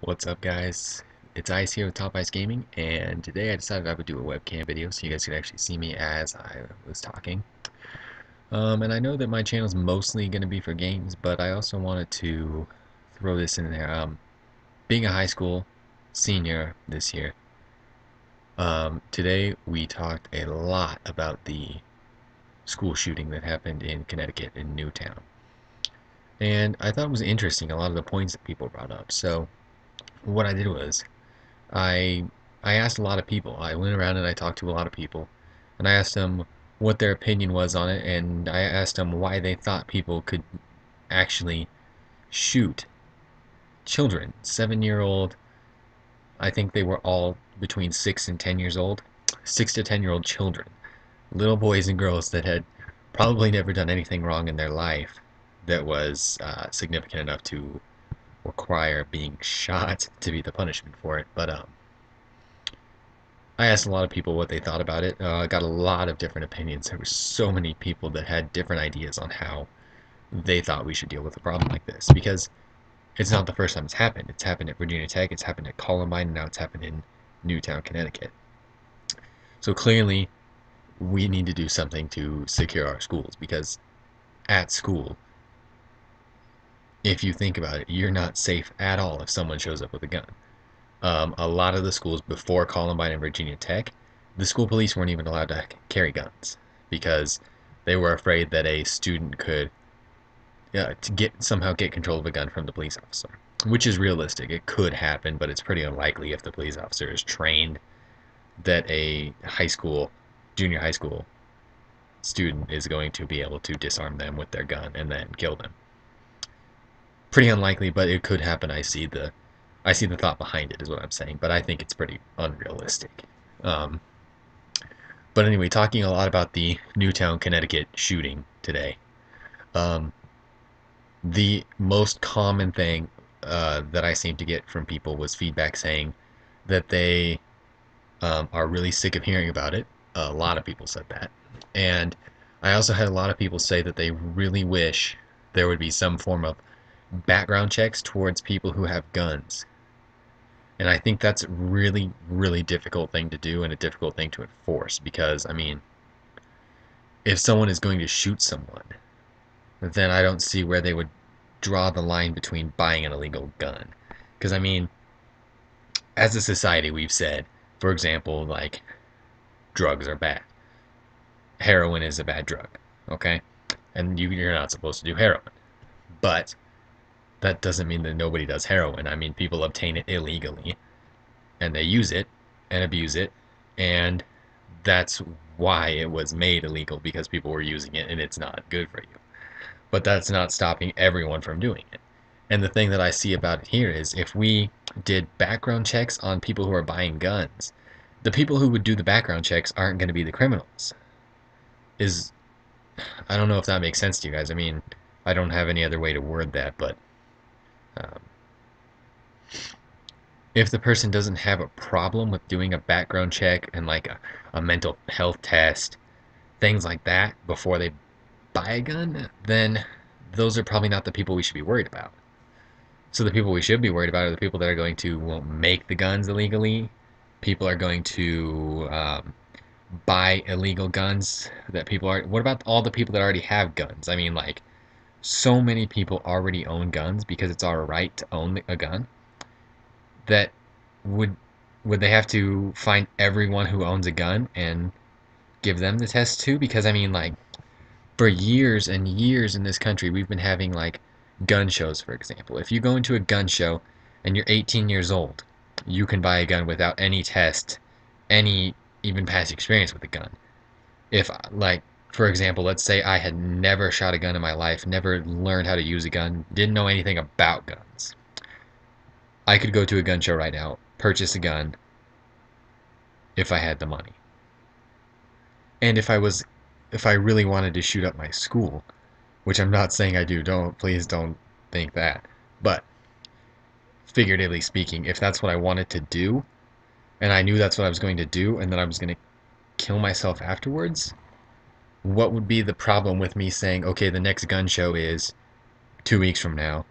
What's up, guys? It's Ice here with Top Ice Gaming, and today I decided I would do a webcam video so you guys could actually see me as I was talking. And I know that my channel is mostly going to be for games, but I also wanted to throw this in there. Being a high school senior this year, today we talked a lot about the school shooting that happened in Connecticut in Newtown. And I thought it was interesting, a lot of the points that people brought up. So what I did was I I asked a lot of people. I went around and I talked to a lot of people, and I asked them what their opinion was on it, and I asked them why they thought people could actually shoot children. 7-year-old, I think they were all between 6 and 10 years old. 6 to 10-year-old children, little boys and girls that had probably never done anything wrong in their life that was significant enough to require being shot to be the punishment for it. But I asked a lot of people what they thought about it. I got a lot of different opinions. There were so many people that had different ideas on how they thought we should deal with a problem like this, because it's not the first time it's happened. It's happened at Virginia Tech, it's happened at Columbine, and now it's happened in Newtown, Connecticut. So clearly, we need to do something to secure our schools, because at school, if you think about it, you're not safe at all if someone shows up with a gun. A lot of the schools before Columbine and Virginia Tech, the school police weren't even allowed to carry guns because they were afraid that a student could somehow get control of a gun from the police officer, which is realistic. It could happen, but it's pretty unlikely if the police officer is trained that a junior high school student is going to be able to disarm them with their gun and then kill them. Pretty unlikely, but it could happen. I see the thought behind it, is what I'm saying, but I think it's pretty unrealistic. Um, but anyway, talking a lot about the Newtown, Connecticut shooting today. The most common thing that I seem to get from people was feedback saying that they are really sick of hearing about it. A lot of people said that. And I also had a lot of people say that they really wish there would be some form of background checks towards people who have guns. And I think that's a really, really difficult thing to do and a difficult thing to enforce, because, I mean, if someone is going to shoot someone, then I don't see where they would draw the line between buying an illegal gun. Because, I mean, as a society, we've said, for example, like, drugs are bad. Heroin is a bad drug, okay? And you're not supposed to do heroin. But that doesn't mean that nobody does heroin. I mean, people obtain it illegally, and they use it and abuse it, and that's why it was made illegal, because people were using it and it's not good for you. But that's not stopping everyone from doing it. And the thing that I see about it here is, if we did background checks on people who are buying guns, the people who would do the background checks aren't going to be the criminals. I don't know if that makes sense to you guys. I mean, I don't have any other way to word that, but um, if the person doesn't have a problem with doing a background check and like a mental health test, things like that, before they buy a gun, then those are probably not the people we should be worried about. So the people we should be worried about are the people that are going to make the guns illegally. People are going to buy illegal guns that people are. What about all the people that already have guns? I mean, like, so many people already own guns because it's our right to own a gun. That would they have to find everyone who owns a gun and give them the test too? Because, I mean, like, for years and years in this country, we've been having, like, gun shows, for example. If you go into a gun show and you're 18 years old, you can buy a gun without any test, any even past experience with a gun. If, like, for example, let's say I had never shot a gun in my life, never learned how to use a gun, didn't know anything about guns. I could go to a gun show right now, purchase a gun, if I had the money. And if I really wanted to shoot up my school, which I'm not saying I do, please don't think that, but figuratively speaking, if that's what I wanted to do, and I knew that's what I was going to do, and then I was going to kill myself afterwards, what would be the problem with me saying, okay, the next gun show is 2 weeks from now.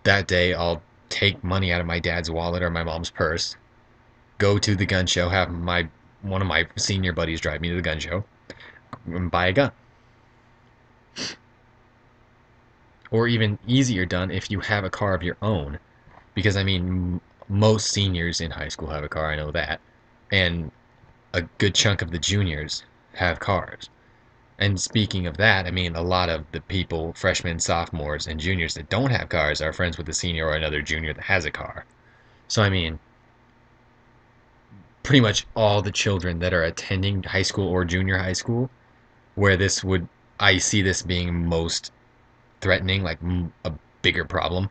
That day I'll take money out of my dad's wallet or my mom's purse, go to the gun show, have my one of my senior buddies drive me to the gun show, and buy a gun. Or even easier done if you have a car of your own. Because, I mean, most seniors in high school have a car, I know that. And a good chunk of the juniors have cars. And speaking of that, I mean, a lot of the people, freshmen, sophomores, and juniors that don't have cars are friends with a senior or another junior that has a car. So, I mean, pretty much all the children that are attending high school or junior high school, where I see this being most threatening, like a bigger problem,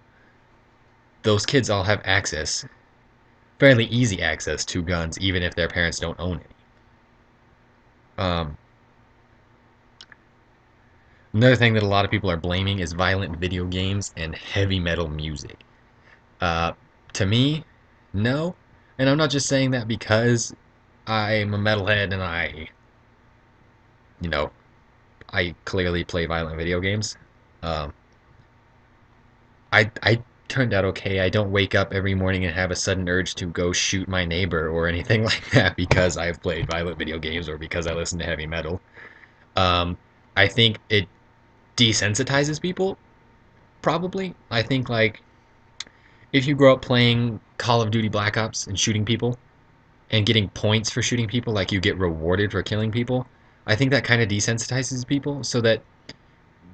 those kids all have access, fairly easy access to guns, even if their parents don't own any. Um, Another thing that a lot of people are blaming is violent video games and heavy metal music. Uh, to me, no. And I'm not just saying that because I'm a metalhead and you know, I clearly play violent video games. Um, I turned out okay. I don't wake up every morning and have a sudden urge to go shoot my neighbor or anything like that because I've played violent video games or because I listen to heavy metal. Um, I think it desensitizes people, probably. I think, like, if you grow up playing Call of Duty Black Ops and shooting people and getting points for shooting people, like you get rewarded for killing people, I think that kind of desensitizes people so that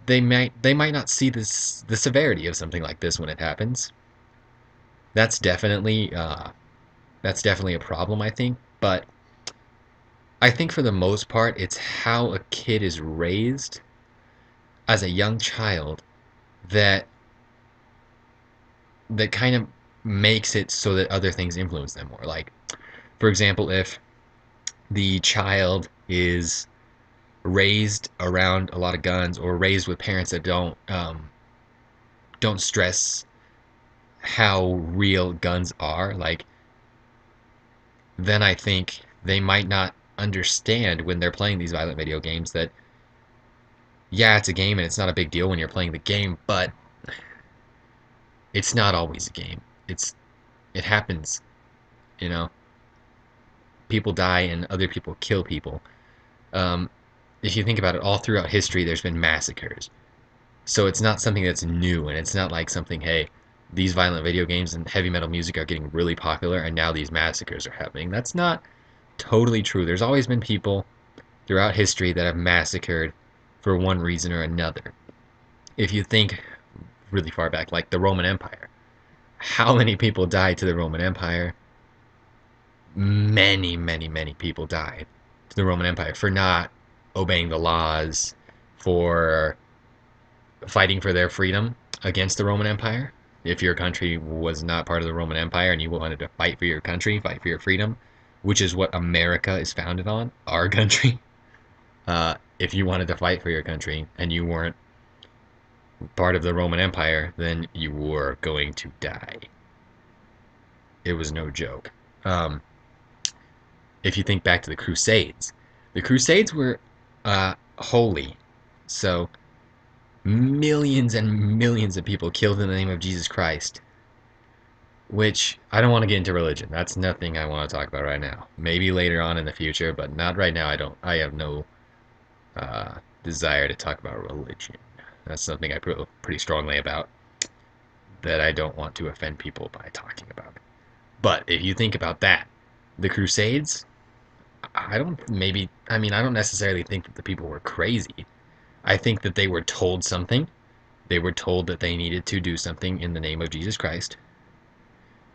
they might not see the severity of something like this when it happens. That's definitely that's definitely a problem, I think. But I think for the most part, it's how a kid is raised as a young child that kind of makes it so that other things influence them more. Like, for example, if the child is raised around a lot of guns or raised with parents that don't stress how real guns are, like, then I think they might not understand when they're playing these violent video games that, yeah, it's a game and it's not a big deal when you're playing the game, but it's not always a game. It happens, you know. People die and other people kill people. Um, if you think about it, all throughout history, there's been massacres. So it's not something that's new, and it's not like something, hey, these violent video games and heavy metal music are getting really popular, and now these massacres are happening. That's not totally true. There's always been people throughout history that have massacred for one reason or another. If you think really far back, like the Roman Empire, how many people died to the Roman Empire? Many, many, many people died to the Roman Empire for not obeying the laws, for fighting for their freedom against the Roman Empire. If your country was not part of the Roman Empire and you wanted to fight for your country, fight for your freedom, which is what America is founded on, our country. If you wanted to fight for your country and you weren't part of the Roman Empire, then you were going to die. It was no joke. If you think back to the Crusades were holy. So millions and millions of people killed in the name of Jesus Christ, which I don't want to get into religion. That's nothing I want to talk about right now. Maybe later on in the future, but not right now. I have no desire to talk about religion. That's something I feel pretty strongly about, that I don't want to offend people by talking about it. But if you think about that, the Crusades, I don't necessarily think that the people were crazy. I think that they were told something. They were told that they needed to do something in the name of Jesus Christ.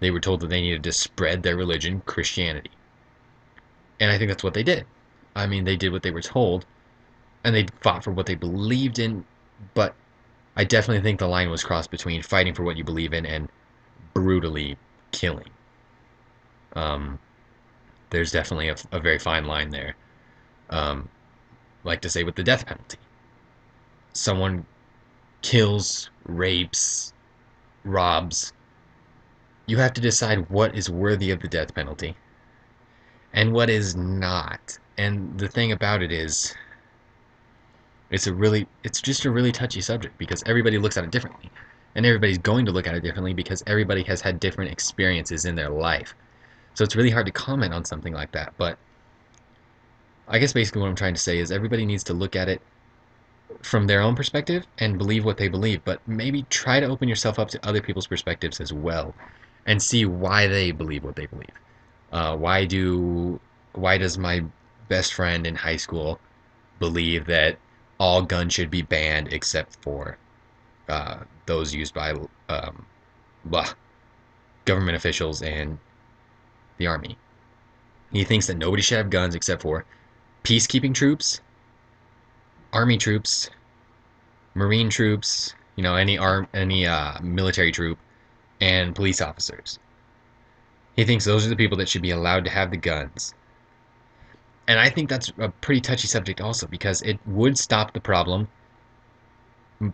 They were told that they needed to spread their religion, Christianity. And I think that's what they did. I mean, they did what they were told, and they fought for what they believed in, but I definitely think the line was crossed between fighting for what you believe in and brutally killing. Um, there's definitely a very fine line there. Um, like to say with the death penalty. Someone kills, rapes, robs. You have to decide what is worthy of the death penalty and what is not. And the thing about it is, it's just a really touchy subject because everybody looks at it differently. And everybody's going to look at it differently because everybody has had different experiences in their life. So it's really hard to comment on something like that. But I guess basically what I'm trying to say is everybody needs to look at it from their own perspective and believe what they believe, but maybe try to open yourself up to other people's perspectives as well and see why they believe what they believe. Uh, why do why does my best friend in high school believe that all guns should be banned except for those used by um, blah, government officials and the army? He thinks that nobody should have guns except for peacekeeping troops, army troops, marine troops, any military troop, and police officers. He thinks those are the people that should be allowed to have the guns. And I think that's a pretty touchy subject also because it would stop the problem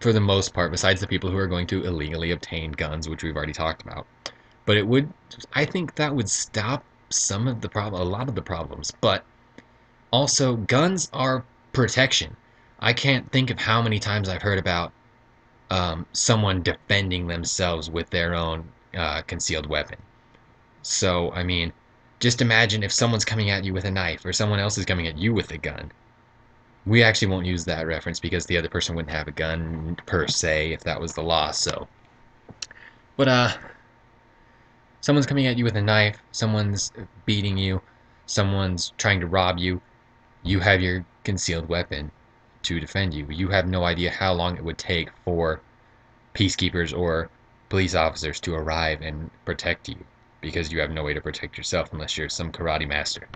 for the most part, besides the people who are going to illegally obtain guns, which we've already talked about. But I think that would stop a lot of the problems. But also, guns are protection. I can't think of how many times I've heard about someone defending themselves with their own concealed weapon. So, I mean, just imagine if someone's coming at you with a knife or someone else is coming at you with a gun. We actually won't use that reference because the other person wouldn't have a gun per se if that was the law. So, but someone's coming at you with a knife, someone's beating you, someone's trying to rob you. You have your concealed weapon to defend you. You have no idea how long it would take for peacekeepers or police officers to arrive and protect you because you have no way to protect yourself unless you're some karate master.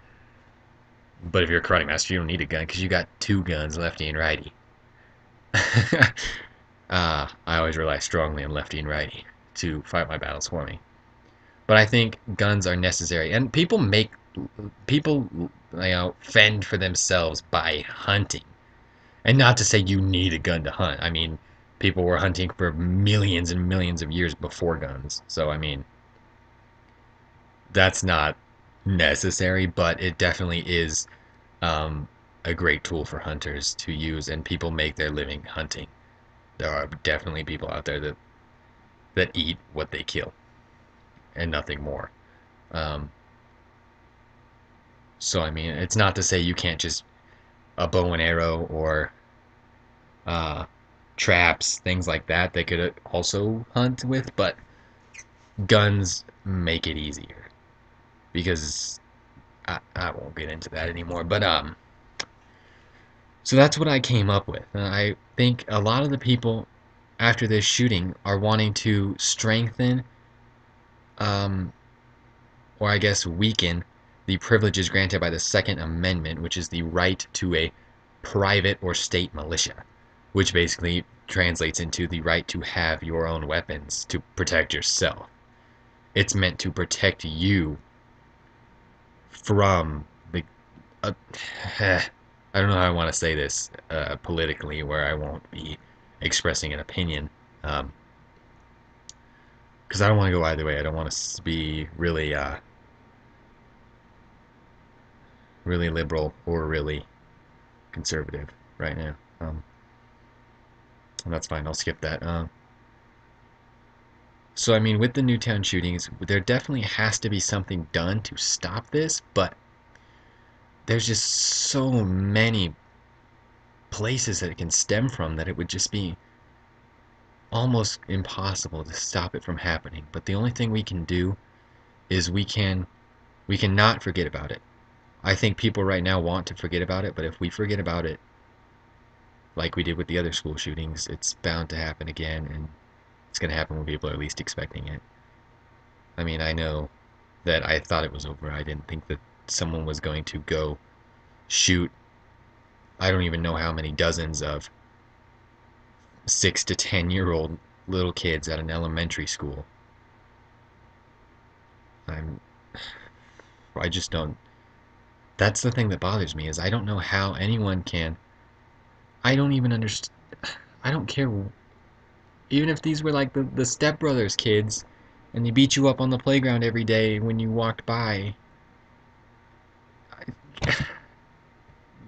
But if you're a karate master, you don't need a gun because you got two guns, lefty and righty. I always rely strongly on lefty and righty to fight my battles for me. But I think guns are necessary, and people fend for themselves by hunting. And not to say you need a gun to hunt. I mean, people were hunting for millions and millions of years before guns. So I mean, that's not necessary, but it definitely is um, a great tool for hunters to use, and people make their living hunting. There are definitely people out there that eat what they kill and nothing more. Um, so I mean, it's not to say you can't just a bow and arrow or uh, traps, things like that. They could also hunt with, but guns make it easier because I won't get into that anymore. But so that's what I came up with. And I think a lot of the people after this shooting are wanting to strengthen, um, or I guess weaken, the privileges granted by the Second Amendment, which is the right to a private or state militia, which basically translates into the right to have your own weapons to protect yourself. It's meant to protect you from the. Uh, I don't know how I want to say this politically, where I won't be expressing an opinion, because I don't want to go either way. I don't want to be really liberal or really conservative right now. And that's fine. I'll skip that. So I mean, with the Newtown shootings, there definitely has to be something done to stop this, but there's just so many places that it can stem from that it would just be almost impossible to stop it from happening. But the only thing we can do is we can not forget about it. I think people right now want to forget about it, but if we forget about it like we did with the other school shootings, it's bound to happen again, and it's going to happen when people are least expecting it. I mean, I know that I thought it was over. I didn't think that someone was going to go shoot, I don't even know how many dozens of 6 to 10-year-old little kids at an elementary school. I'm, I just don't. That's the thing that bothers me is I don't know how anyone can. I don't even understand. I don't care. Even if these were like the Step Brothers kids, and they beat you up on the playground every day when you walked by.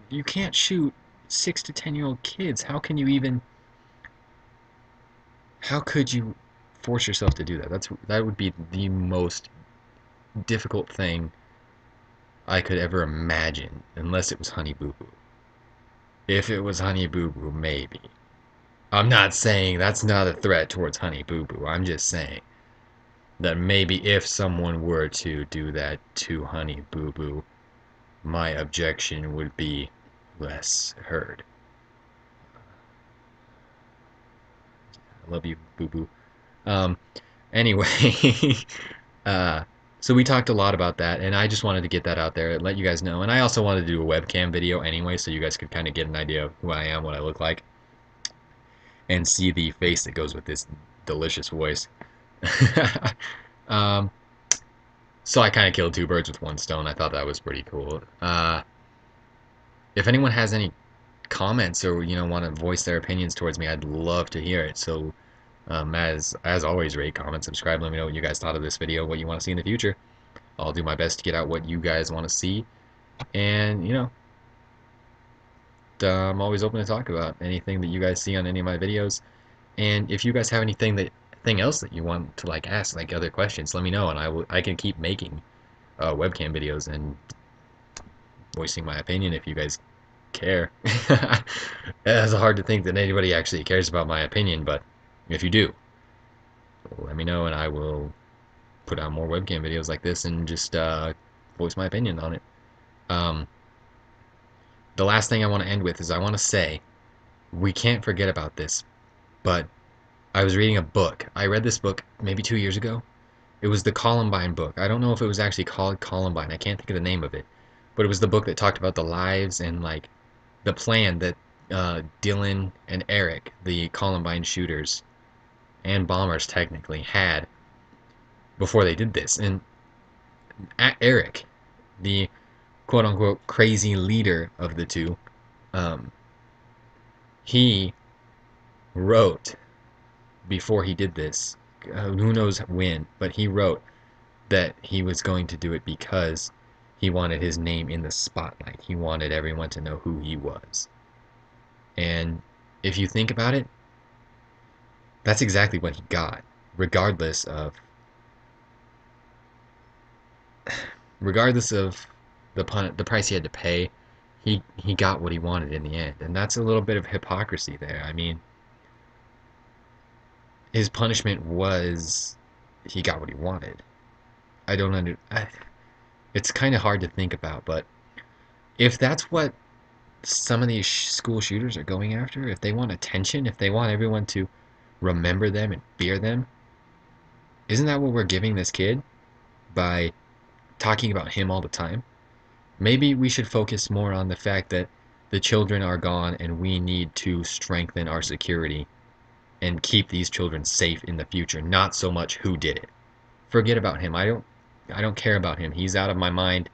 You can't shoot 6 to 10-year-old kids. How can you even? How could you force yourself to do that. That would be the most difficult thing I could ever imagine, unless it was Honey Boo Boo. If it was Honey Boo Boo, maybe. I'm not saying that's not a threat towards Honey Boo Boo. I'm just saying that maybe if someone were to do that to Honey Boo Boo, my objection would be less heard. I love you, Boo Boo. Um, anyway, uh, so we talked a lot about that, and I just wanted to get that out there and let you guys know. And I also wanted to do a webcam video anyway, so you guys could kind of get an idea of who I am, what I look like, and see the face that goes with this delicious voice. um, so I kind of killed two birds with one stone. I thought that was pretty cool. If anyone has any comments or want to voice their opinions towards me, I'd love to hear it. So as always, rate, comment, subscribe. Let me know what you guys thought of this video, what you want to see in the future. I'll do my best to get out what you guys want to see, and I'm always open to talk about anything that you guys see on any of my videos. And if you guys have anything else that you want to ask, other questions, let me know, and I can keep making webcam videos and voicing my opinion if you guys care. It's hard to think that anybody actually cares about my opinion, but if you do, let me know, and I will put out more webcam videos like this and just voice my opinion on it. The last thing I want to end with is I want to say we can't forget about this, but I was reading a book. I read this book maybe 2 years ago. It was the Columbine book. I don't know if it was actually called Columbine. I can't think of the name of it. But it was the book that talked about the lives and the plan that Dylan and Eric, the Columbine shooters and bombers technically, had before they did this. And Eric, the quote-unquote crazy leader of the two, he wrote before he did this, who knows when, but he wrote that he was going to do it because he wanted his name in the spotlight. He wanted everyone to know who he was. And if you think about it, that's exactly what he got, regardless of the price he had to pay. He got what he wanted in the end, and that's a little bit of hypocrisy there. I mean, his punishment was he got what he wanted. I don't under. It's kind of hard to think about, but if that's what some of these school shooters are going after, if they want attention, if they want everyone to remember them and fear them, isn't that what we're giving this kid by talking about him all the time? Maybe we should focus more on the fact that the children are gone and we need to strengthen our security and keep these children safe in the future, not so much who did it. Forget about him. I don't care about him. He's out of my mind.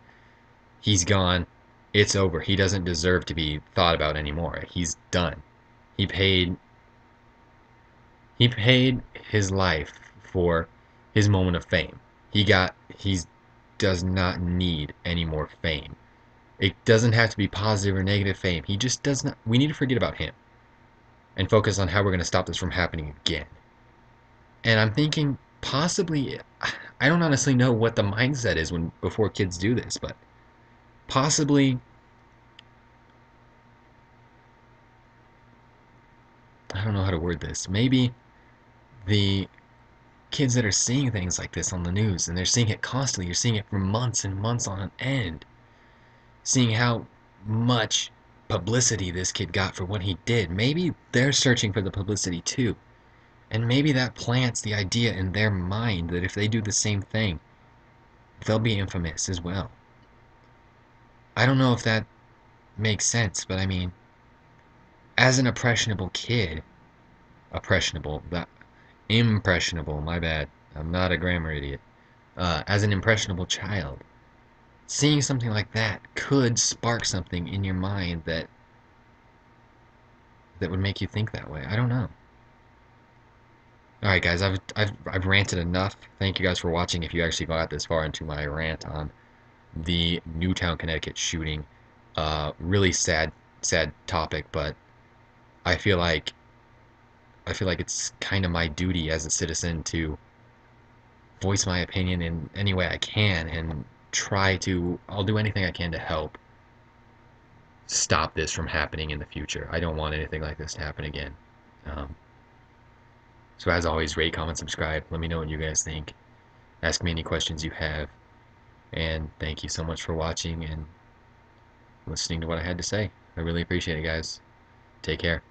He's gone. It's over. He doesn't deserve to be thought about anymore. He's done. He paid his life for his moment of fame. He does not need any more fame. It doesn't have to be positive or negative fame. He just does not. We need to forget about him and focus on how we're going to stop this from happening again. And I'm thinking possibly, I don't honestly know what the mindset is before kids do this, but possibly, I don't know how to word this. Maybe the kids that are seeing things like this on the news, and they're seeing it constantly, you're seeing it for months and months on end, seeing how much publicity this kid got for what he did. Maybe they're searching for the publicity too. And maybe that plants the idea in their mind that if they do the same thing, they'll be infamous as well. I don't know if that makes sense, but I mean, as an impressionable, my bad, I'm not a grammar idiot, as an impressionable child, seeing something like that could spark something in your mind that would make you think that way. I don't know. Alright guys, I've ranted enough. Thank you guys for watching if you actually got this far into my rant on the Newtown, Connecticut shooting. Really sad topic, but I feel like I feel like it's kind of my duty as a citizen to voice my opinion in any way I can and I'll do anything I can to help stop this from happening in the future. I don't want anything like this to happen again. Um, so, as always, rate, comment, subscribe. Let me know what you guys think. Ask me any questions you have. And thank you so much for watching and listening to what I had to say. I really appreciate it, guys. Take care.